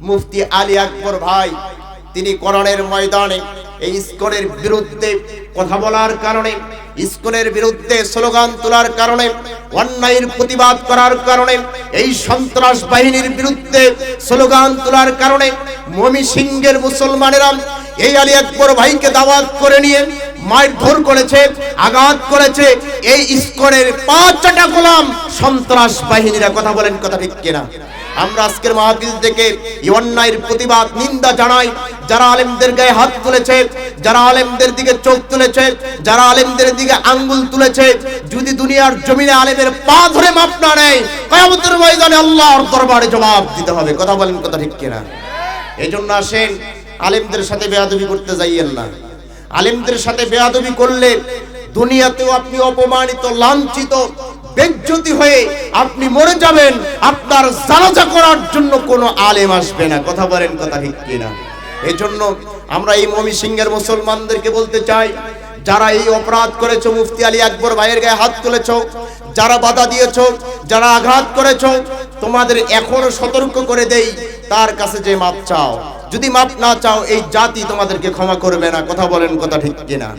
মুফতি আলী আকবর ভাই তিনি কোরআনের ময়দানে এই ইসকনের বিরুদ্ধে কথা বলার কারণে, ইসকনের বিরুদ্ধে স্লোগান তোলার কারণে, অন্যায়ের প্রতিবাদ করার কারণে, এই সন্ত্রাস বাহিনীর বিরুদ্ধে স্লোগান তোলার কারণে ময়মনসিংহের মুসলমানেরা এই আলী আকবর ভাইকে দাওয়াত করে নিয়ে মারধর করেছে, আঘাত করেছে। এই ইসকনের 5টা গোলাম সন্ত্রাস বাহিনীরা। কথা বলেন, কথা ঠিক কিনা? আমরা আজকের মাহফিল থেকে এই অন্যায়ের প্রতিবাদ নিন্দা জানাই। যারা আলেমদের গায়ে হাত তুলেছে, যারা আলেমদের দিকে চোখ তুলেছে, যারা আলেমদের দিকে আঙ্গুল তুলেছে, যদি দুনিয়ার জমিনে আলেমের পা ধরে মাপ না নেয়, কিয়ামতের ময়দানে আল্লাহর দরবারে জবাব দিতে হবে। কথা বলেন, কথা ঠিক কিনা? এজন্য আসেন, আলেমদের সাথে বেয়াদবি করতে যাইয়েন না। আলেমদের সাথে বেয়াদবি করলে দুনিয়াতেও আপনি অপমানিত, লাঞ্ছিত, বেজ্জতি হয়ে আপনি মরে যাবেন। আপনার জানাজা করার জন্য কোনো আলেম আসবে না। কথা বলেন, কথা ঠিক কিনা? এজন্য আমরা এই ময়মনসিংহের মুসলমানদেরকে বলতে চাই, যারা এই অপরাধ করেছো, মুফতি আলী আকবর ভাইয়ের গায়ে হাত তুলেছো, যারা বাধা দিয়েছো, যারা আঘাত করেছো, তোমাদের এখনো সতর্ক করে দেই, তার কাছে যে মাপ চাও। যদি মাপ না চাও, এই জাতি তোমাদেরকে ক্ষমা করবে না। কথা বলেন, কথা ঠিক কিনা?